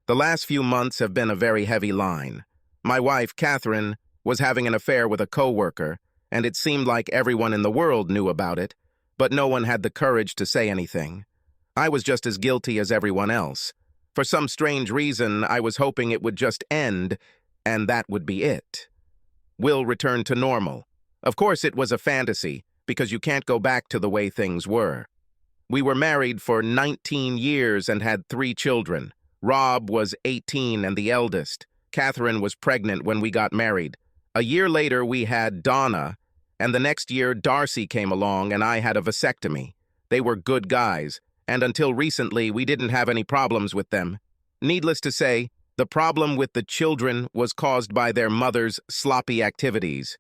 The last few months have been a very heavy line. My wife, Catherine, was having an affair with a coworker, and it seemed like everyone in the world knew about it, but no one had the courage to say anything. I was just as guilty as everyone else. For some strange reason, I was hoping it would just end, and that would be it. Will return to normal. Of course, it was a fantasy, because you can't go back to the way things were. We were married for 19 years and had 3 children. Rob was 18 and the eldest. Catherine was pregnant when we got married. A year later, we had Donna, and the next year, Darcy came along and I had a vasectomy. They were good guys, and until recently, we didn't have any problems with them. Needless to say, the problem with the children was caused by their mother's sloppy activities.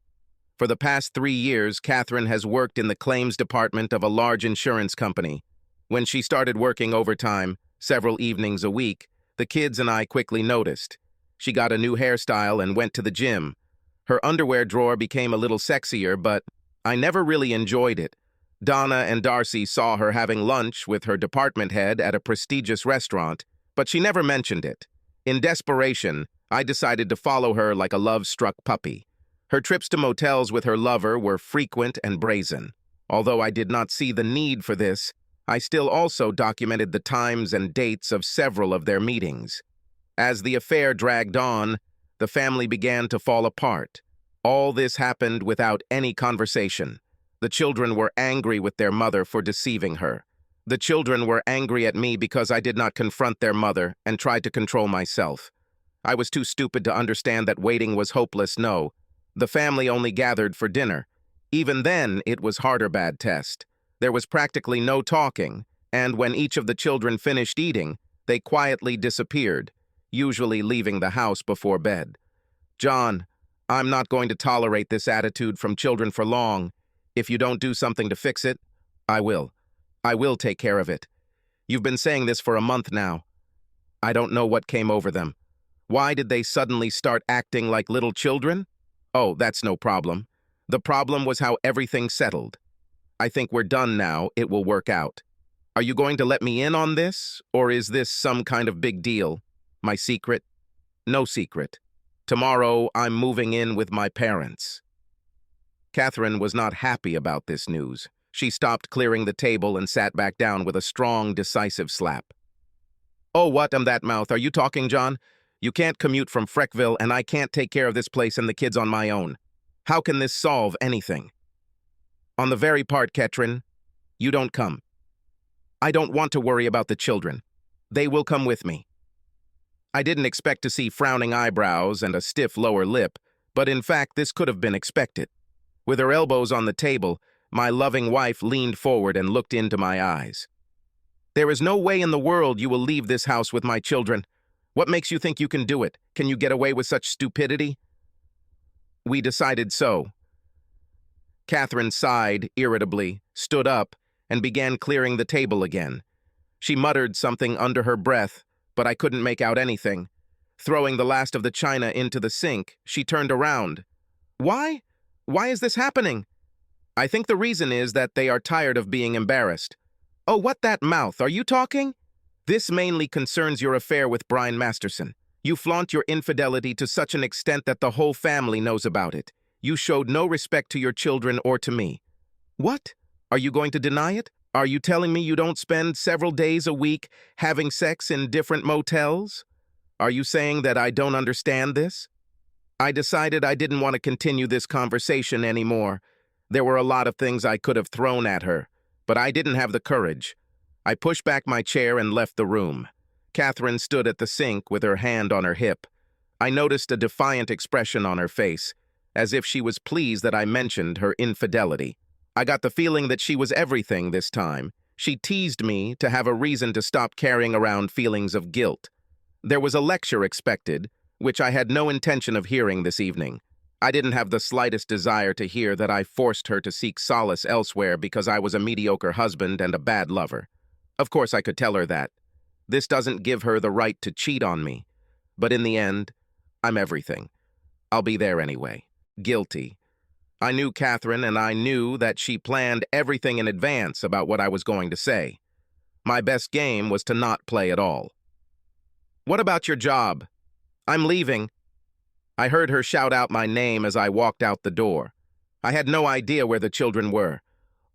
For the past 3 years, Catherine has worked in the claims department of a large insurance company. When she started working overtime, several evenings a week, the kids and I quickly noticed. She got a new hairstyle and went to the gym. Her underwear drawer became a little sexier, but I never really enjoyed it. Donna and Darcy saw her having lunch with her department head at a prestigious restaurant, but she never mentioned it. In desperation, I decided to follow her like a love-struck puppy. Her trips to motels with her lover were frequent and brazen. Although I did not see the need for this, I still also documented the times and dates of several of their meetings. As the affair dragged on, the family began to fall apart. All this happened without any conversation. The children were angry with their mother for deceiving her. The children were angry at me because I did not confront their mother and tried to control myself. I was too stupid to understand that waiting was hopeless. No, the family only gathered for dinner. Even then, it was harder bad test. There was practically no talking, and when each of the children finished eating, they quietly disappeared, usually leaving the house before bed. John, I'm not going to tolerate this attitude from children for long. If you don't do something to fix it, I will. I will take care of it. You've been saying this for a month now. I don't know what came over them. Why did they suddenly start acting like little children? Oh, that's no problem. The problem was how everything settled. I think we're done now. It will work out. Are you going to let me in on this, or is this some kind of big deal? My secret? No secret. Tomorrow, I'm moving in with my parents. Catherine was not happy about this news. She stopped clearing the table and sat back down with a strong, decisive slap. Oh, what that mouth? Are you talking, John? You can't commute from Freckville, and I can't take care of this place and the kids on my own. How can this solve anything? On the very part, Catherine, you don't come. I don't want to worry about the children. They will come with me. I didn't expect to see frowning eyebrows and a stiff lower lip, but in fact, this could have been expected. With her elbows on the table, my loving wife leaned forward and looked into my eyes. There is no way in the world you will leave this house with my children. What makes you think you can do it? Can you get away with such stupidity? We decided so. Catherine sighed irritably, stood up, and began clearing the table again. She muttered something under her breath, but I couldn't make out anything. Throwing the last of the china into the sink, she turned around. Why? Why is this happening? I think the reason is that they are tired of being embarrassed. Oh, what that mouth? Are you talking? This mainly concerns your affair with Brian Masterson. You flaunt your infidelity to such an extent that the whole family knows about it. You showed no respect to your children or to me. What? Are you going to deny it? Are you telling me you don't spend several days a week having sex in different motels? Are you saying that I don't understand this? I decided I didn't want to continue this conversation anymore. There were a lot of things I could have thrown at her, but I didn't have the courage. I pushed back my chair and left the room. Catherine stood at the sink with her hand on her hip. I noticed a defiant expression on her face, as if she was pleased that I mentioned her infidelity. I got the feeling that she was everything this time. She teased me to have a reason to stop carrying around feelings of guilt. There was a lecture expected, which I had no intention of hearing this evening. I didn't have the slightest desire to hear that I forced her to seek solace elsewhere because I was a mediocre husband and a bad lover. Of course, I could tell her that. This doesn't give her the right to cheat on me. But in the end, I'm everything. I'll be there anyway. Guilty. I knew Catherine, and I knew that she planned everything in advance about what I was going to say. My best game was to not play at all. What about your job? I'm leaving. I heard her shout out my name as I walked out the door. I had no idea where the children were.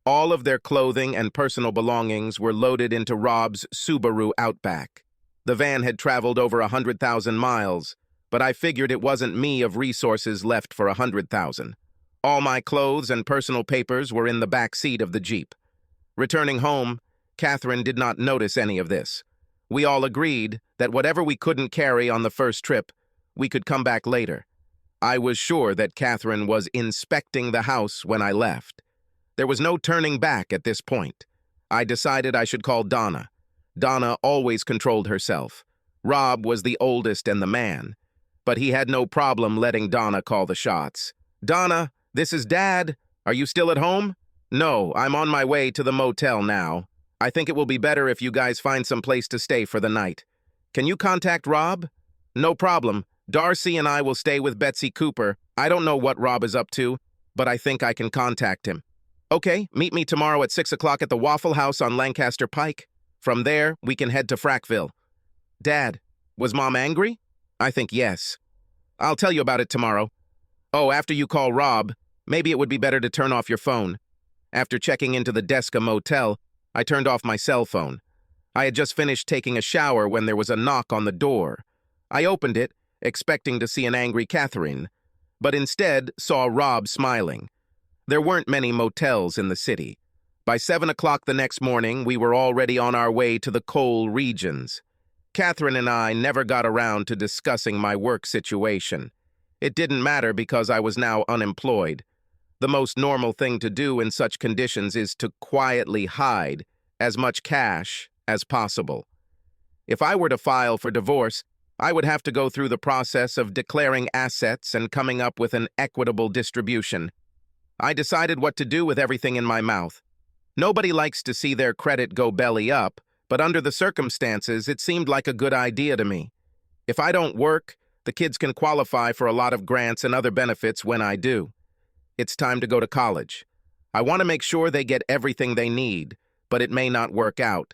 All of their clothing and personal belongings were loaded into Rob's Subaru Outback. The van had traveled over 100,000 miles, but I figured it wasn't me of resources left for 100,000. All my clothes and personal papers were in the back seat of the Jeep. Returning home, Catherine did not notice any of this. We all agreed that whatever we couldn't carry on the first trip, we could come back later. I was sure that Catherine was inspecting the house when I left. There was no turning back at this point. I decided I should call Donna. Donna always controlled herself. Rob was the oldest and the man, but he had no problem letting Donna call the shots. "Donna, this is Dad. Are you still at home?" "No, I'm on my way to the motel now. I think it will be better if you guys find some place to stay for the night. Can you contact Rob?" "No problem. Darcy and I will stay with Betsy Cooper. I don't know what Rob is up to, but I think I can contact him." "Okay, meet me tomorrow at 6 o'clock at the Waffle House on Lancaster Pike. From there, we can head to Frackville." "Dad, was Mom angry?" "I think yes. I'll tell you about it tomorrow. Oh, after you call Rob, maybe it would be better to turn off your phone." After checking into the Desca Motel, I turned off my cell phone. I had just finished taking a shower when there was a knock on the door. I opened it, expecting to see an angry Catherine, but instead saw Rob smiling. There weren't many motels in the city. By 7 o'clock the next morning, we were already on our way to the coal regions. Catherine and I never got around to discussing my work situation. It didn't matter because I was now unemployed. The most normal thing to do in such conditions is to quietly hide as much cash as possible. If I were to file for divorce, I would have to go through the process of declaring assets and coming up with an equitable distribution. I decided what to do with everything in my mouth. Nobody likes to see their credit go belly up, but under the circumstances, it seemed like a good idea to me. If I don't work, the kids can qualify for a lot of grants and other benefits when I do. It's time to go to college. I want to make sure they get everything they need, but it may not work out.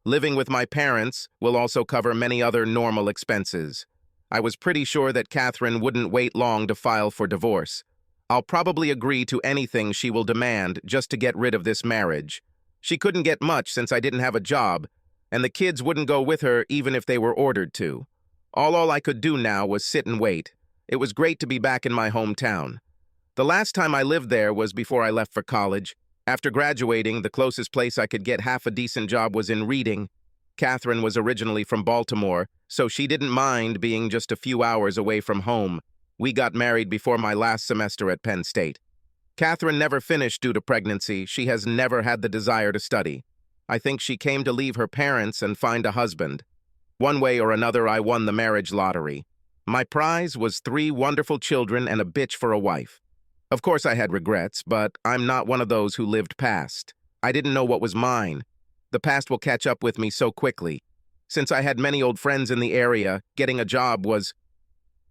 Living with my parents will also cover many other normal expenses. I was pretty sure that Catherine wouldn't wait long to file for divorce. I'll probably agree to anything she will demand just to get rid of this marriage. She couldn't get much since I didn't have a job, and the kids wouldn't go with her even if they were ordered to. All I could do now was sit and wait. It was great to be back in my hometown. The last time I lived there was before I left for college. After graduating, the closest place I could get half a decent job was in Reading. Catherine was originally from Baltimore, so she didn't mind being just a few hours away from home. We got married before my last semester at Penn State. Catherine never finished due to pregnancy. She has never had the desire to study. I think she came to leave her parents and find a husband. One way or another, I won the marriage lottery. My prize was 3 wonderful children and a bitch for a wife. Of course I had regrets, but I'm not one of those who lived past. I didn't know what was mine. The past will catch up with me so quickly. Since I had many old friends in the area, getting a job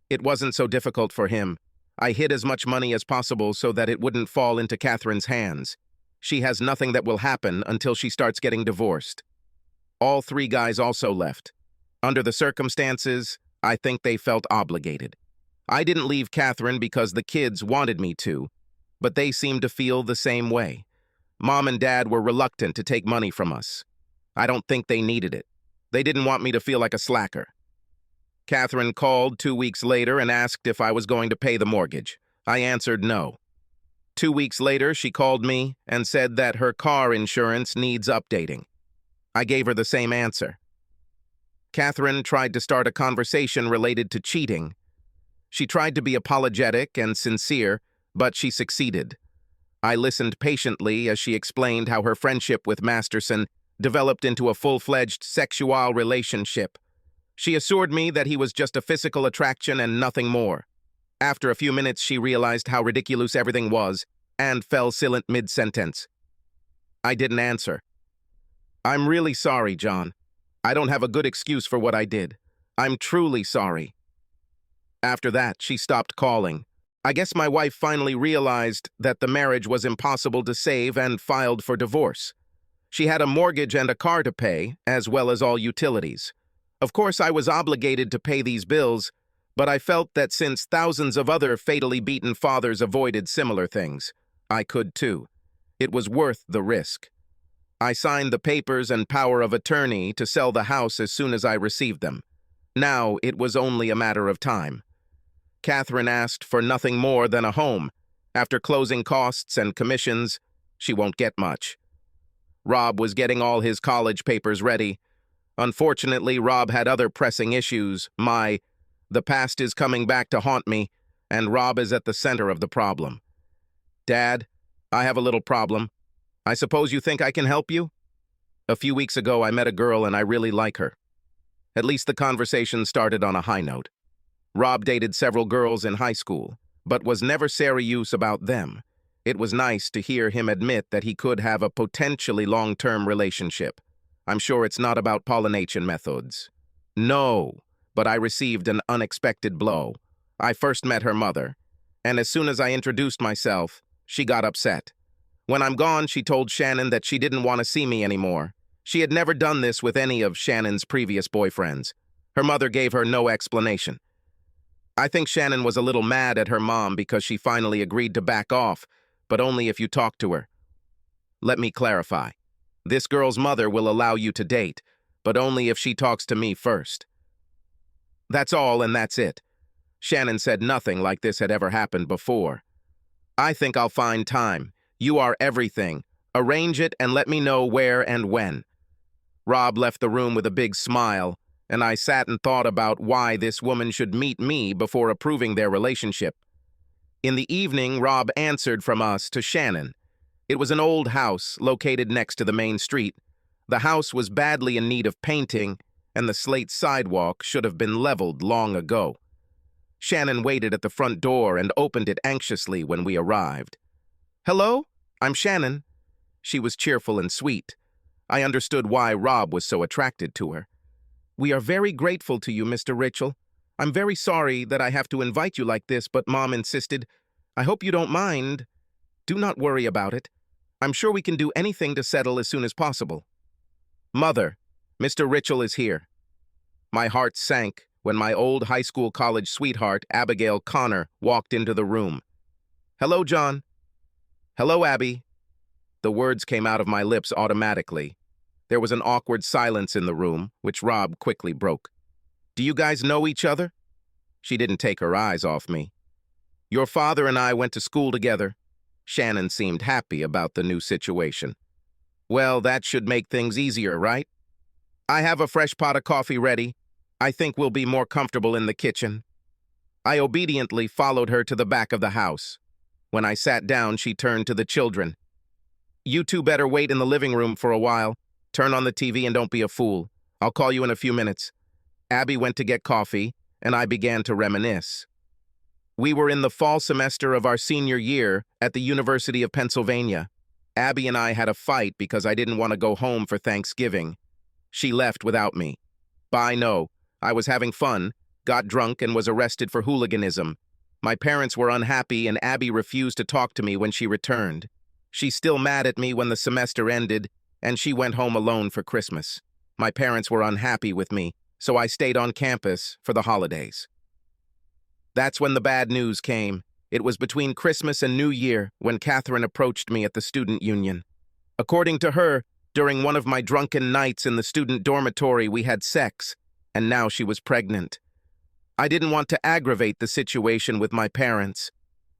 It wasn't so difficult for him. I hid as much money as possible so that it wouldn't fall into Catherine's hands. She has nothing that will happen until she starts getting divorced. All 3 guys also left. Under the circumstances, I think they felt obligated. I didn't leave Catherine because the kids wanted me to, but they seemed to feel the same way. Mom and Dad were reluctant to take money from us. I don't think they needed it. They didn't want me to feel like a slacker. Catherine called 2 weeks later and asked if I was going to pay the mortgage. I answered no. 2 weeks later, she called me and said that her car insurance needs updating. I gave her the same answer. Catherine tried to start a conversation related to cheating. She tried to be apologetic and sincere, but she succeeded. I listened patiently as she explained how her friendship with Masterson developed into a full-fledged sexual relationship. She assured me that he was just a physical attraction and nothing more. After a few minutes, she realized how ridiculous everything was and fell silent mid-sentence. I didn't answer. "I'm really sorry, John. I don't have a good excuse for what I did. I'm truly sorry." After that, she stopped calling. I guess my wife finally realized that the marriage was impossible to save and filed for divorce. She had a mortgage and a car to pay, as well as all utilities. Of course, I was obligated to pay these bills, but I felt that since thousands of other fatally beaten fathers avoided similar things, I could too. It was worth the risk. I signed the papers and power of attorney to sell the house as soon as I received them. Now it was only a matter of time. Catherine asked for nothing more than a home. After closing costs and commissions, she won't get much. Rob was getting all his college papers ready. Unfortunately, Rob had other pressing issues. The past is coming back to haunt me, and Rob is at the center of the problem. Dad, I have a little problem. I suppose you think I can help you? A few weeks ago, I met a girl and I really like her. At least the conversation started on a high note. Rob dated several girls in high school, but was never serious about them. It was nice to hear him admit that he could have a potentially long-term relationship. I'm sure it's not about pollination methods. No, but I received an unexpected blow. I first met her mother, and as soon as I introduced myself, she got upset. When I'm gone, she told Shannon that she didn't want to see me anymore. She had never done this with any of Shannon's previous boyfriends. Her mother gave her no explanation. I think Shannon was a little mad at her mom because she finally agreed to back off, but only if you talk to her. Let me clarify. This girl's mother will allow you to date, but only if she talks to me first. That's all, and that's it. Shannon said nothing like this had ever happened before. I think I'll find time. You are everything. Arrange it and let me know where and when. Rob left the room with a big smile, and I sat and thought about why this woman should meet me before approving their relationship. In the evening, Rob answered from us to Shannon. It was an old house located next to the main street. The house was badly in need of painting, and the slate sidewalk should have been leveled long ago. Shannon waited at the front door and opened it anxiously when we arrived. "Hello, I'm Shannon." She was cheerful and sweet. I understood why Rob was so attracted to her. "We are very grateful to you, Mr. Ritchell. I'm very sorry that I have to invite you like this, but Mom insisted. I hope you don't mind. Do not worry about it. I'm sure we can do anything to settle as soon as possible." "Mother, Mr. Ritchell is here." My heart sank when my old high school college sweetheart, Abigail Connor, walked into the room. "Hello, John." "Hello, Abby." The words came out of my lips automatically. There was an awkward silence in the room, which Rob quickly broke. "Do you guys know each other?" She didn't take her eyes off me. "Your father and I went to school together." Shannon seemed happy about the new situation. "Well, that should make things easier, right? I have a fresh pot of coffee ready. I think we'll be more comfortable in the kitchen." I obediently followed her to the back of the house. When I sat down, she turned to the children. "You two better wait in the living room for a while. Turn on the TV and don't be a fool. I'll call you in a few minutes." Abby went to get coffee, and I began to reminisce. We were in the fall semester of our senior year at the University of Pennsylvania. Abby and I had a fight because I didn't want to go home for Thanksgiving. She left without me. No, I was having fun, got drunk, and was arrested for hooliganism. My parents were unhappy, and Abby refused to talk to me when she returned. She's still mad at me when the semester ended, and she went home alone for Christmas. My parents were unhappy with me, so I stayed on campus for the holidays. That's when the bad news came. It was between Christmas and New Year when Catherine approached me at the student union. According to her, during one of my drunken nights in the student dormitory, we had sex, and now she was pregnant. I didn't want to aggravate the situation with my parents.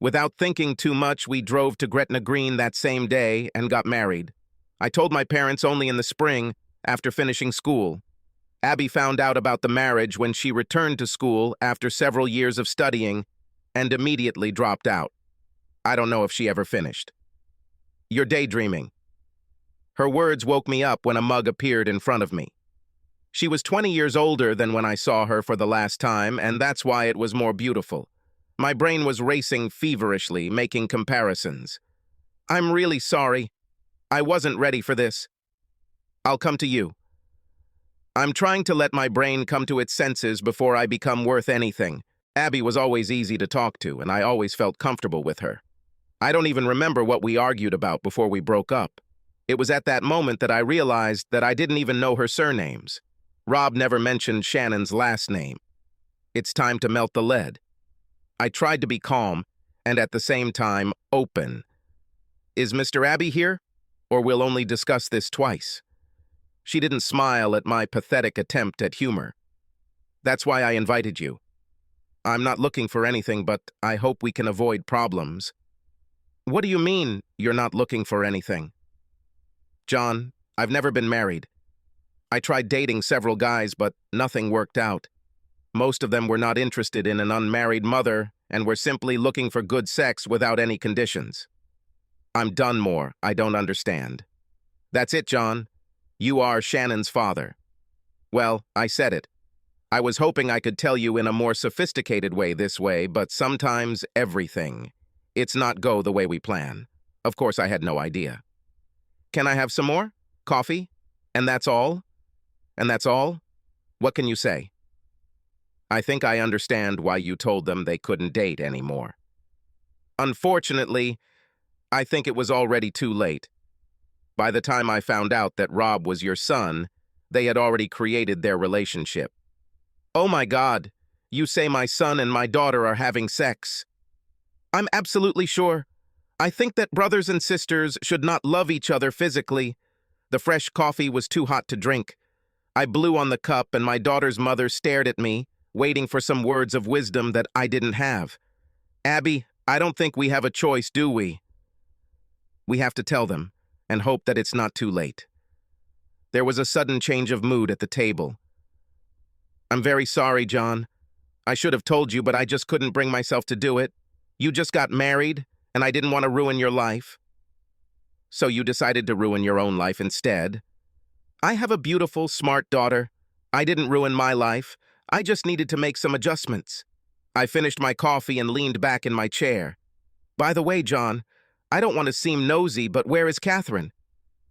Without thinking too much, we drove to Gretna Green that same day and got married. I told my parents only in the spring, after finishing school. Abby found out about the marriage when she returned to school after several years of studying and immediately dropped out. I don't know if she ever finished. "You're daydreaming." Her words woke me up when a mug appeared in front of me. She was 20 years older than when I saw her for the last time, and that's why it was more beautiful. My brain was racing feverishly, making comparisons. "I'm really sorry. I wasn't ready for this. I'll come to you." I'm trying to let my brain come to its senses before I become worth anything. Abby was always easy to talk to, and I always felt comfortable with her. I don't even remember what we argued about before we broke up. It was at that moment that I realized that I didn't even know her surnames. Rob never mentioned Shannon's last name. It's time to melt the lead. I tried to be calm and at the same time open. Is Mr. Abbey here? Or we'll only discuss this twice. She didn't smile at my pathetic attempt at humor. That's why I invited you. I'm not looking for anything, but I hope we can avoid problems. What do you mean, you're not looking for anything? John, I've never been married. I tried dating several guys, but nothing worked out. Most of them were not interested in an unmarried mother and were simply looking for good sex without any conditions. I'm done more. I don't understand. That's it, John. You are Shannon's father. Well, I said it. I was hoping I could tell you in a more sophisticated way this way, but sometimes everything. It's not go the way we plan. Of course, I had no idea. Can I have some more? Coffee? And that's all? And that's all? What can you say? I think I understand why you told them they couldn't date anymore. Unfortunately, I think it was already too late. By the time I found out that Rob was your son, they had already created their relationship. Oh my God, you say my son and my daughter are having sex. I'm absolutely sure. I think that brothers and sisters should not love each other physically. The fresh coffee was too hot to drink. I blew on the cup and my daughter's mother stared at me, waiting for some words of wisdom that I didn't have. Abby, I don't think we have a choice, do we? We have to tell them and hope that it's not too late. There was a sudden change of mood at the table. I'm very sorry, John. I should have told you, but I just couldn't bring myself to do it. You just got married, and I didn't want to ruin your life. So you decided to ruin your own life instead. I have a beautiful, smart daughter. I didn't ruin my life. I just needed to make some adjustments. I finished my coffee and leaned back in my chair. By the way, John, I don't want to seem nosy, but where is Catherine?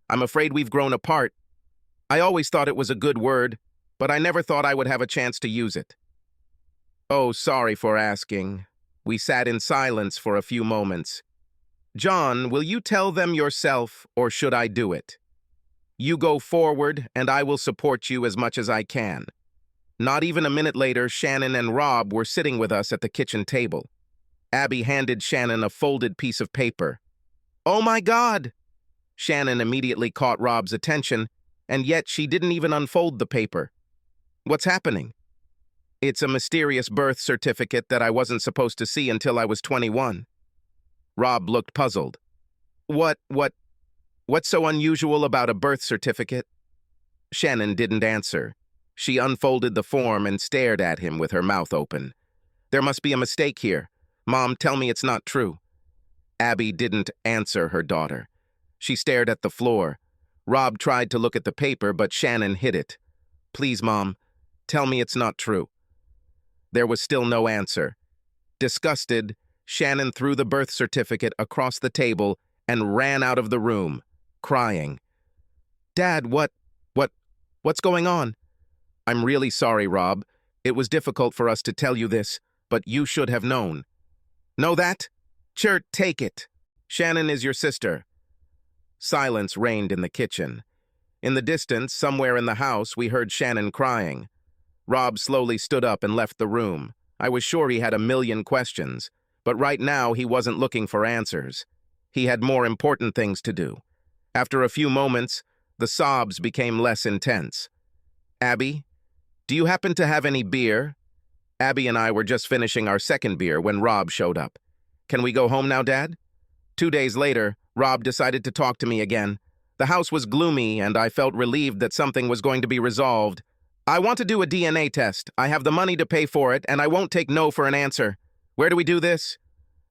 I'm afraid we've grown apart. I always thought it was a good word, but I never thought I would have a chance to use it. Oh, sorry for asking. We sat in silence for a few moments. John, will you tell them yourself, or should I do it? You go forward, and I will support you as much as I can. Not even a minute later, Shannon and Rob were sitting with us at the kitchen table. Abby handed Shannon a folded piece of paper. Oh my God! Shannon immediately caught Rob's attention, and yet she didn't even unfold the paper. What's happening? It's a mysterious birth certificate that I wasn't supposed to see until I was 21. Rob looked puzzled. What's so unusual about a birth certificate? Shannon didn't answer. She unfolded the form and stared at him with her mouth open. There must be a mistake here. Mom, tell me it's not true. Abby didn't answer her daughter. She stared at the floor. Rob tried to look at the paper, but Shannon hid it. Please, Mom, tell me it's not true. There was still no answer. Disgusted, Shannon threw the birth certificate across the table and ran out of the room, crying. Dad, what's going on? I'm really sorry, Rob. It was difficult for us to tell you this, but you should have known. Know that? Sure, take it. Shannon is your sister. Silence reigned in the kitchen. In the distance, somewhere in the house, we heard Shannon crying. Rob slowly stood up and left the room. I was sure he had a million questions, but right now he wasn't looking for answers. He had more important things to do. After a few moments, the sobs became less intense. Abby, do you happen to have any beer? Abby and I were just finishing our second beer when Rob showed up. Can we go home now, Dad? 2 days later, Rob decided to talk to me again. The house was gloomy, and I felt relieved that something was going to be resolved. I want to do a DNA test. I have the money to pay for it, and I won't take no for an answer. Where do we do this?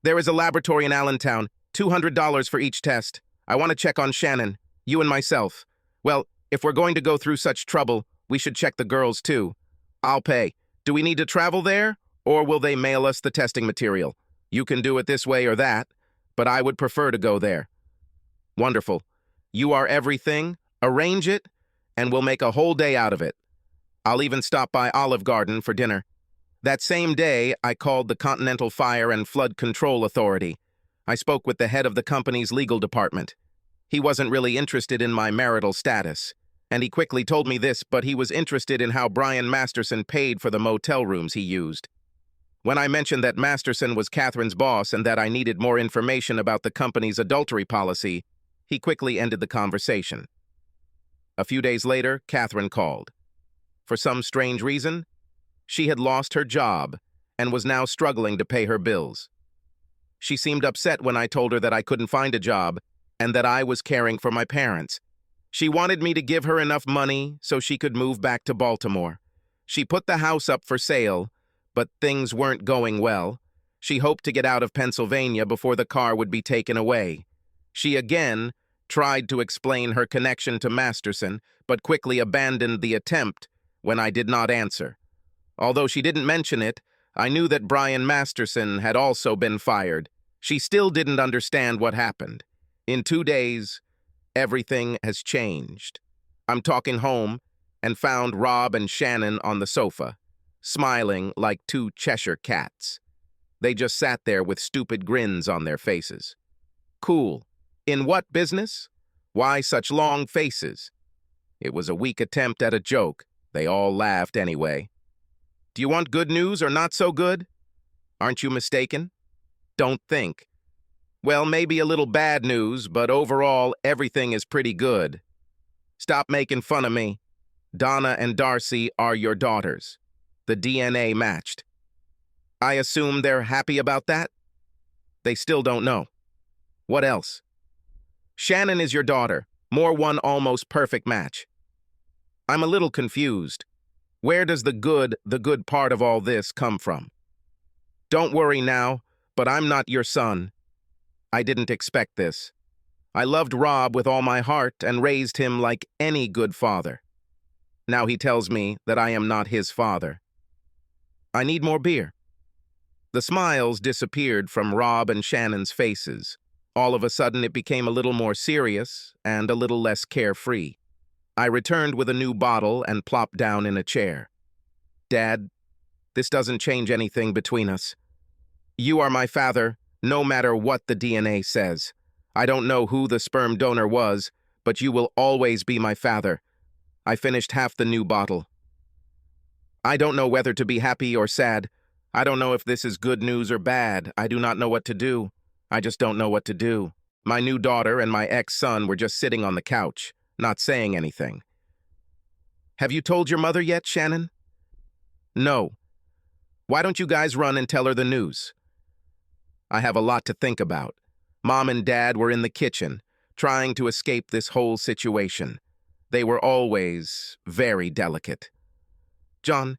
There is a laboratory in Allentown. $200 for each test. I want to check on Shannon, you and myself. Well, if we're going to go through such trouble, we should check the girls, too. I'll pay. Do we need to travel there, or will they mail us the testing material? You can do it this way or that, but I would prefer to go there. Wonderful. You are everything. Arrange it, and we'll make a whole day out of it. I'll even stop by Olive Garden for dinner. That same day, I called the Continental Fire and Flood Control Authority. I spoke with the head of the company's legal department. He wasn't really interested in my marital status. And he quickly told me this, but he was interested in how Brian Masterson paid for the motel rooms he used. When I mentioned that Masterson was Catherine's boss and that I needed more information about the company's adultery policy, he quickly ended the conversation. A few days later, Catherine called. For some strange reason, she had lost her job and was now struggling to pay her bills. She seemed upset when I told her that I couldn't find a job and that I was caring for my parents. She wanted me to give her enough money so she could move back to Baltimore. She put the house up for sale, but things weren't going well. She hoped to get out of Pennsylvania before the car would be taken away. She again tried to explain her connection to Masterson, but quickly abandoned the attempt when I did not answer. Although she didn't mention it, I knew that Brian Masterson had also been fired. She still didn't understand what happened. In 2 days, everything has changed. I'm talking home and found Rob and Shannon on the sofa, smiling like 2 Cheshire cats. They just sat there with stupid grins on their faces. Cool. In what business? Why such long faces? It was a weak attempt at a joke. They all laughed anyway. Do you want good news or not so good? Aren't you mistaken? Don't think. Well, maybe a little bad news, but overall, everything is pretty good. Stop making fun of me. Donna and Darcy are your daughters. The DNA matched. I assume they're happy about that? They still don't know. What else? Shannon is your daughter. More one almost perfect match. I'm a little confused. Where does the good part of all this come from? Don't worry now, but I'm not your son. I didn't expect this. I loved Rob with all my heart and raised him like any good father. Now he tells me that I am not his father. I need more beer. The smiles disappeared from Rob and Shannon's faces. All of a sudden, it became a little more serious and a little less carefree. I returned with a new bottle and plopped down in a chair. Dad, this doesn't change anything between us. You are my father, no matter what the DNA says. I don't know who the sperm donor was, but you will always be my father. I finished half the new bottle. I don't know whether to be happy or sad. I don't know if this is good news or bad. I do not know what to do. I just don't know what to do. My new daughter and my ex-son were just sitting on the couch, not saying anything. Have you told your mother yet, Shannon? No. Why don't you guys run and tell her the news? I have a lot to think about. Mom and Dad were in the kitchen, trying to escape this whole situation. They were always very delicate. John,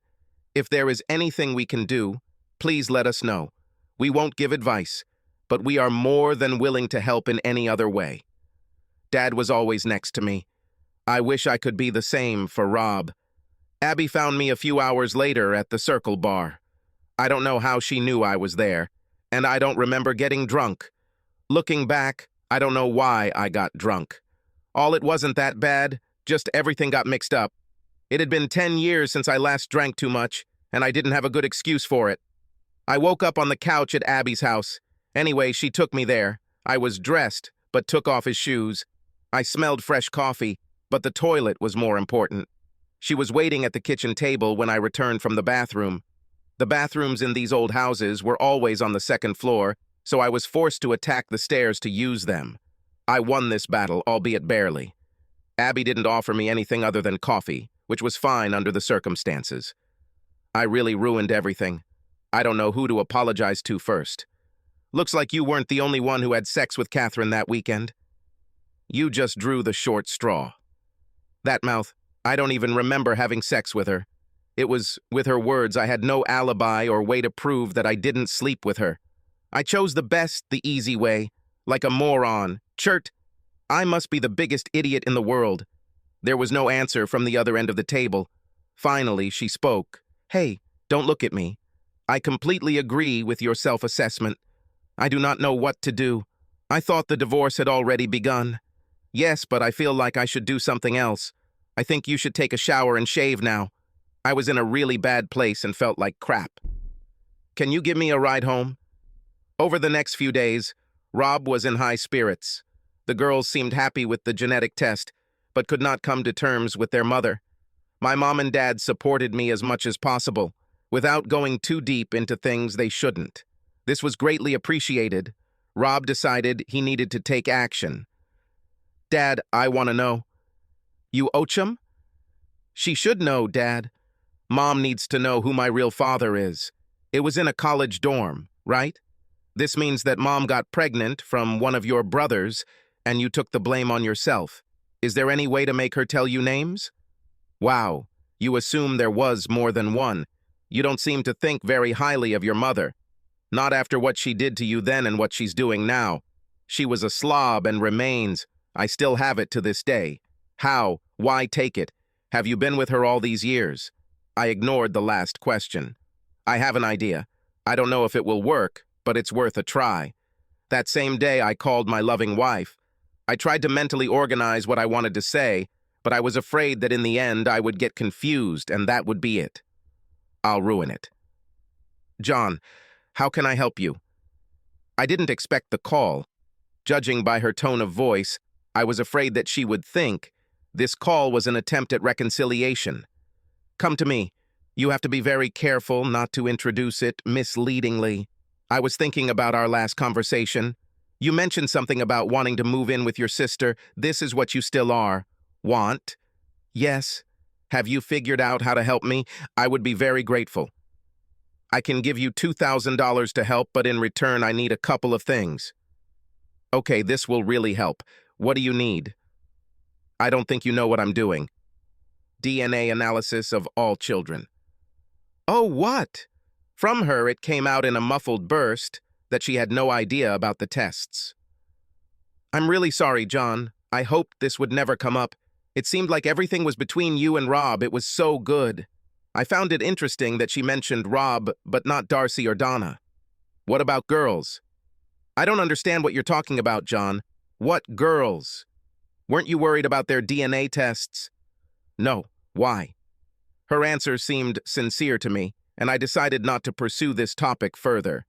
if there is anything we can do, please let us know. We won't give advice, but we are more than willing to help in any other way. Dad was always next to me. I wish I could be the same for Rob. Abby found me a few hours later at the Circle Bar. I don't know how she knew I was there, and I don't remember getting drunk. Looking back, I don't know why I got drunk. It wasn't that bad, just everything got mixed up. It had been 10 years since I last drank too much, and I didn't have a good excuse for it. I woke up on the couch at Abby's house. Anyway, she took me there. I was dressed, but took off his shoes. I smelled fresh coffee, but the toilet was more important. She was waiting at the kitchen table when I returned from the bathroom. The bathrooms in these old houses were always on the second floor, so I was forced to attack the stairs to use them. I won this battle, albeit barely. Abby didn't offer me anything other than coffee, which was fine under the circumstances. I really ruined everything. I don't know who to apologize to first. Looks like you weren't the only one who had sex with Catherine that weekend. You just drew the short straw. That mouth, I don't even remember having sex with her. It was, with her words, I had no alibi or way to prove that I didn't sleep with her. I chose the best, the easy way, like a moron. Chert, I must be the biggest idiot in the world. There was no answer from the other end of the table. Finally, she spoke. Hey, don't look at me. I completely agree with your self-assessment. I do not know what to do. I thought the divorce had already begun. Yes, but I feel like I should do something else. I think you should take a shower and shave now. I was in a really bad place and felt like crap. Can you give me a ride home? Over the next few days, Rob was in high spirits. The girls seemed happy with the genetic test. but could not come to terms with their mother. My mom and dad supported me as much as possible, without going too deep into things they shouldn't. This was greatly appreciated. Rob decided he needed to take action. Dad, I want to know. You Ochum? She should know, Dad. Mom needs to know who my real father is. It was in a college dorm, right? This means that Mom got pregnant from one of your brothers, and you took the blame on yourself. Is there any way to make her tell you names? Wow, you assume there was more than one. You don't seem to think very highly of your mother. Not after what she did to you then and what she's doing now. She was a slob and remains. I still have it to this day. How? Why take it? Have you been with her all these years? I ignored the last question. I have an idea. I don't know if it will work, but it's worth a try. That same day, I called my loving wife. I tried to mentally organize what I wanted to say, but I was afraid that in the end I would get confused and that would be it. I'll ruin it. John, how can I help you? I didn't expect the call. Judging by her tone of voice, I was afraid that she would think this call was an attempt at reconciliation. Come to me. You have to be very careful not to introduce it misleadingly. I was thinking about our last conversation. You mentioned something about wanting to move in with your sister. This is what you still are. Want? Yes. Have you figured out how to help me? I would be very grateful. I can give you $2,000 to help, but in return I need a couple of things. Okay, this will really help. What do you need? I don't think you know what I'm doing. DNA analysis of all children. Oh, what? From her, it came out in a muffled burst that she had no idea about the tests. I'm really sorry, John. I hoped this would never come up. It seemed like everything was between you and Rob. It was so good. I found it interesting that she mentioned Rob, but not Darcy or Donna. What about girls? I don't understand what you're talking about, John. What girls? Weren't you worried about their DNA tests? No. Why? Her answer seemed sincere to me, and I decided not to pursue this topic further.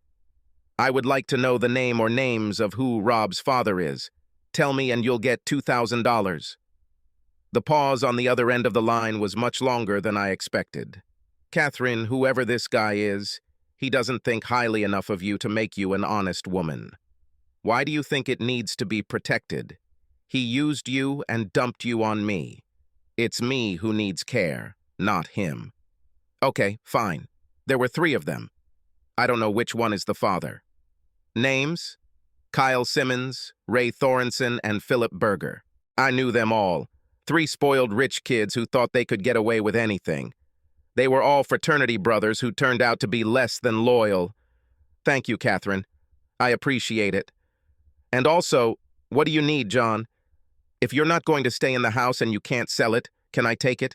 I would like to know the name or names of who Rob's father is. Tell me and you'll get $2,000. The pause on the other end of the line was much longer than I expected. Catherine, whoever this guy is, he doesn't think highly enough of you to make you an honest woman. Why do you think it needs to be protected? He used you and dumped you on me. It's me who needs care, not him. Okay, fine. There were 3 of them. I don't know which one is the father. Names? Kyle Simmons, Ray Thorenson, and Philip Berger. I knew them all. 3 spoiled rich kids who thought they could get away with anything. They were all fraternity brothers who turned out to be less than loyal. Thank you, Catherine. I appreciate it. And also, what do you need, John? If you're not going to stay in the house and you can't sell it, can I take it?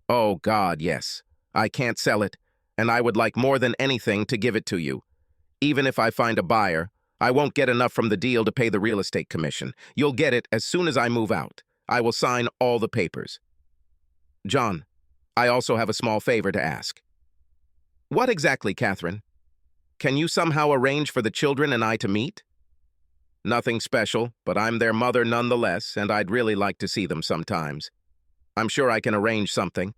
Oh, God, yes. I can't sell it, and I would like more than anything to give it to you. Even if I find a buyer, I won't get enough from the deal to pay the real estate commission. You'll get it as soon as I move out. I will sign all the papers. John, I also have a small favor to ask. What exactly, Catherine? Can you somehow arrange for the children and I to meet? Nothing special, but I'm their mother nonetheless, and I'd really like to see them sometimes. I'm sure I can arrange something.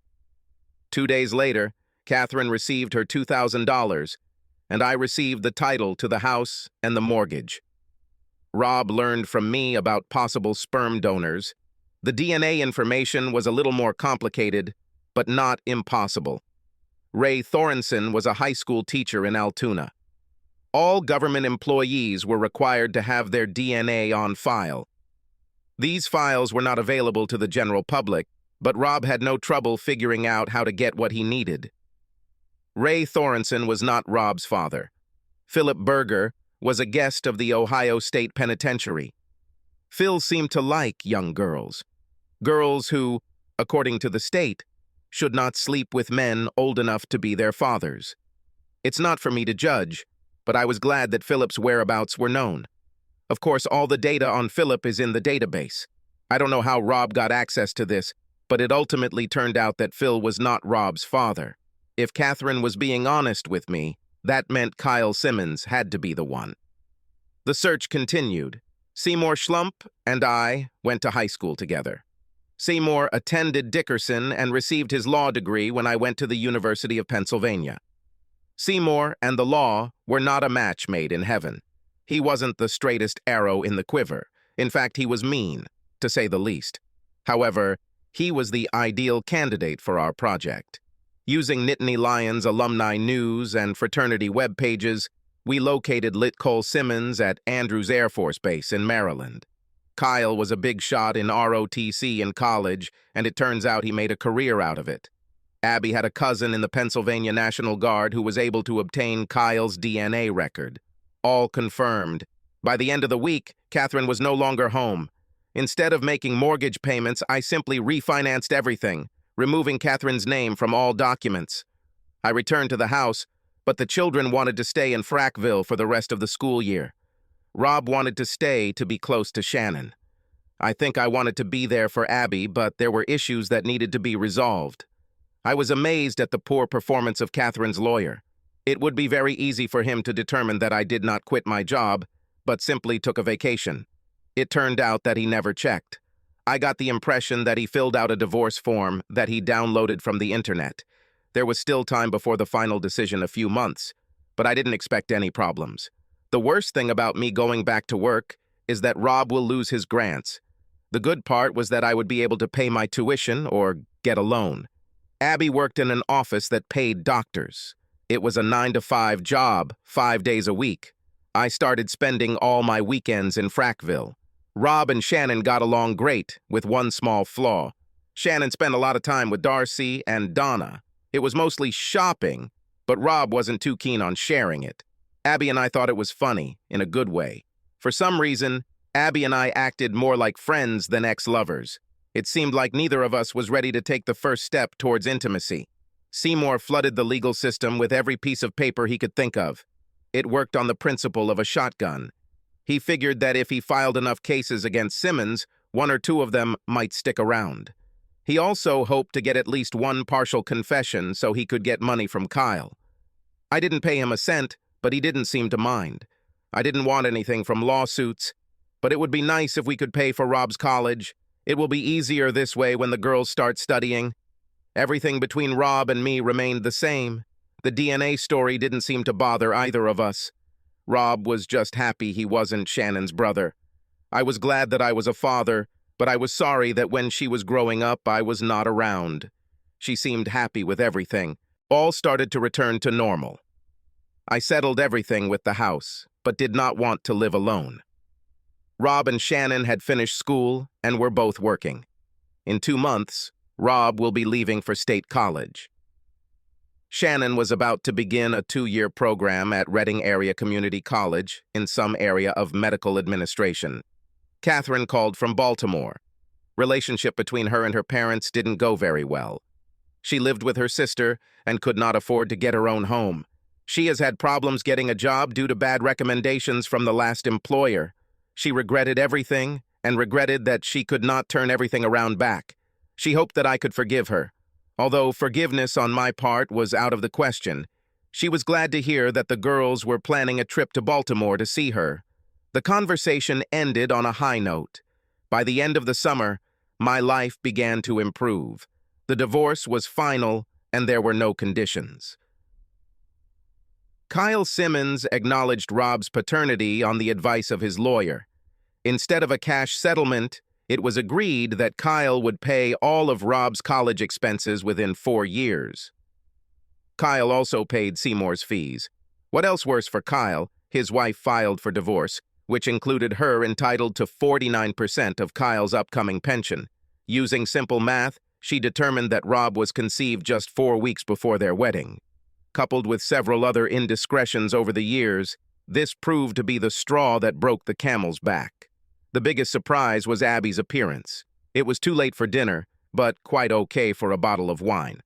2 days later, Catherine received her $2,000, and I received the title to the house and the mortgage. Rob learned from me about possible sperm donors. The DNA information was a little more complicated, but not impossible. Ray Thorenson was a high school teacher in Altoona. All government employees were required to have their DNA on file. These files were not available to the general public, but Rob had no trouble figuring out how to get what he needed. Ray Thorenson was not Rob's father. Philip Berger was a guest of the Ohio State Penitentiary. Phil seemed to like young girls. Girls who, according to the state, should not sleep with men old enough to be their fathers. It's not for me to judge, but I was glad that Philip's whereabouts were known. Of course, all the data on Philip is in the database. I don't know how Rob got access to this, but it ultimately turned out that Phil was not Rob's father. If Catherine was being honest with me, that meant Kyle Simmons had to be the one. The search continued. Seymour Schlump and I went to high school together. Seymour attended Dickerson and received his law degree when I went to the University of Pennsylvania. Seymour and the law were not a match made in heaven. He wasn't the straightest arrow in the quiver. In fact, he was mean, to say the least. However, he was the ideal candidate for our project. Using Nittany Lions alumni news and fraternity web pages, we located Lit Cole Simmons at Andrews Air Force Base in Maryland. Kyle was a big shot in ROTC in college, and it turns out he made a career out of it. Abby had a cousin in the Pennsylvania National Guard who was able to obtain Kyle's DNA record. All confirmed. By the end of the week, Catherine was no longer home. Instead of making mortgage payments, I simply refinanced everything, removing Catherine's name from all documents. I returned to the house, but the children wanted to stay in Frackville for the rest of the school year. Rob wanted to stay to be close to Shannon. I think I wanted to be there for Abby, but there were issues that needed to be resolved. I was amazed at the poor performance of Catherine's lawyer. It would be very easy for him to determine that I did not quit my job, but simply took a vacation. It turned out that he never checked. I got the impression that he filled out a divorce form that he downloaded from the internet. There was still time before the final decision, a few months, but I didn't expect any problems. The worst thing about me going back to work is that Rob will lose his grants. The good part was that I would be able to pay my tuition or get a loan. Abby worked in an office that paid doctors. It was a 9-to-5 job, 5 days a week. I started spending all my weekends in Frackville. Rob and Shannon got along great, with one small flaw. Shannon spent a lot of time with Darcy and Donna. It was mostly shopping, but Rob wasn't too keen on sharing it. Abby and I thought it was funny, in a good way. For some reason, Abby and I acted more like friends than ex-lovers. It seemed like neither of us was ready to take the first step towards intimacy. Seymour flooded the legal system with every piece of paper he could think of. It worked on the principle of a shotgun. He figured that if he filed enough cases against Simmons, 1 or 2 of them might stick around. He also hoped to get at least one partial confession so he could get money from Kyle. I didn't pay him a cent, but he didn't seem to mind. I didn't want anything from lawsuits, but it would be nice if we could pay for Rob's college. It will be easier this way when the girls start studying. Everything between Rob and me remained the same. The DNA story didn't seem to bother either of us. Rob was just happy he wasn't Shannon's brother. I was glad that I was a father, but I was sorry that when she was growing up, I was not around. She seemed happy with everything. All started to return to normal. I settled everything with the house, but did not want to live alone. Rob and Shannon had finished school and were both working. In 2 months, Rob will be leaving for state college. Shannon was about to begin a 2-year program at Reading Area Community College in some area of medical administration. Catherine called from Baltimore. Relationship between her and her parents didn't go very well. She lived with her sister and could not afford to get her own home. She has had problems getting a job due to bad recommendations from the last employer. She regretted everything and regretted that she could not turn everything around back. She hoped that I could forgive her. Although forgiveness on my part was out of the question, she was glad to hear that the girls were planning a trip to Baltimore to see her. The conversation ended on a high note. By the end of the summer, my life began to improve. The divorce was final, and there were no conditions. Kyle Simmons acknowledged Rob's paternity on the advice of his lawyer. Instead of a cash settlement, it was agreed that Kyle would pay all of Rob's college expenses within 4 years. Kyle also paid Seymour's fees. What else worse for Kyle, his wife filed for divorce, which included her entitled to 49% of Kyle's upcoming pension. Using simple math, she determined that Rob was conceived just 4 weeks before their wedding. Coupled with several other indiscretions over the years, this proved to be the straw that broke the camel's back. The biggest surprise was Abby's appearance. It was too late for dinner, but quite okay for a bottle of wine.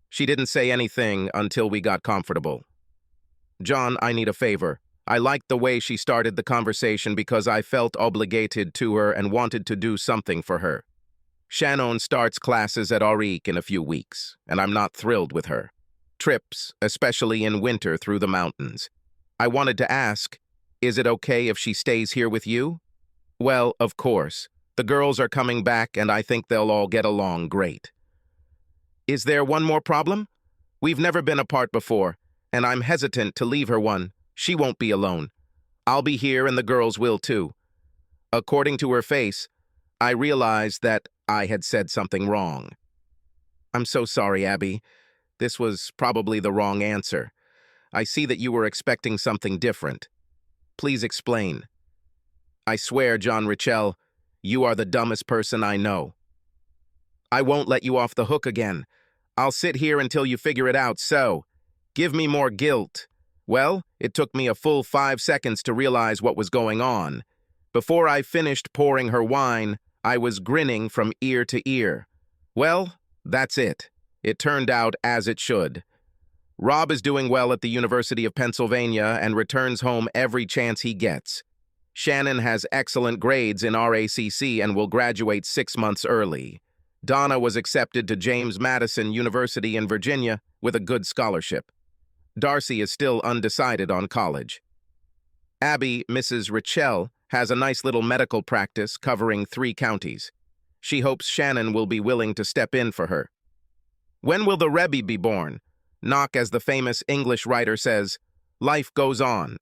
She didn't say anything until we got comfortable. "John, I need a favor." I liked the way she started the conversation because I felt obligated to her and wanted to do something for her. Shannon starts classes at REC in a few weeks, and I'm not thrilled with her. Trips, especially in winter through the mountains. I wanted to ask, is it okay if she stays here with you? Well, of course. The girls are coming back, and I think they'll all get along great. Is there one more problem? We've never been apart before, and I'm hesitant to leave her one. She won't be alone. I'll be here, and the girls will too. According to her face, I realized that I had said something wrong. I'm so sorry, Abby. This was probably the wrong answer. I see that you were expecting something different. Please explain. I swear, John Richel, you are the dumbest person I know. I won't let you off the hook again. I'll sit here until you figure it out, so give me more guilt. Well, it took me a full 5 seconds to realize what was going on. Before I finished pouring her wine, I was grinning from ear to ear. Well, that's it. It turned out as it should. Rob is doing well at the University of Pennsylvania and returns home every chance he gets. Shannon has excellent grades in RACC and will graduate 6 months early. Donna was accepted to James Madison University in Virginia with a good scholarship. Darcy is still undecided on college. Abby, Mrs. Richel, has a nice little medical practice covering 3 counties. She hopes Shannon will be willing to step in for her. When will the Rebbe be born? Knock, as the famous English writer says, life goes on.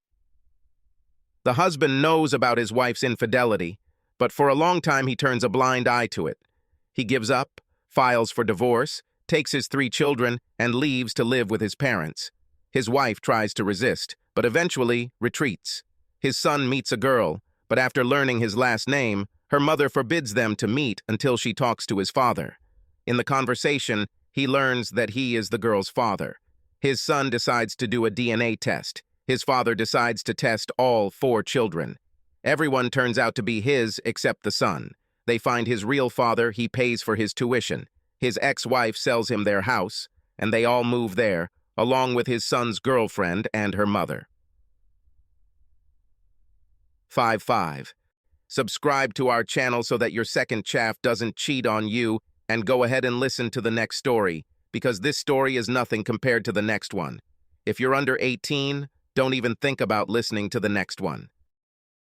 The husband knows about his wife's infidelity, but for a long time he turns a blind eye to it. He gives up, files for divorce, takes his 3 children, and leaves to live with his parents. His wife tries to resist, but eventually retreats. His son meets a girl, but after learning his last name, her mother forbids them to meet until she talks to his father. In the conversation, he learns that he is the girl's father. His son decides to do a DNA test. His father decides to test all 4 children. Everyone turns out to be his except the son. They find his real father, he pays for his tuition. His ex-wife sells him their house, and they all move there, along with his son's girlfriend and her mother. 5-5. Subscribe to our channel so that your second chaff doesn't cheat on you, and go ahead and listen to the next story, because this story is nothing compared to the next one. If you're under 18, don't even think about listening to the next one.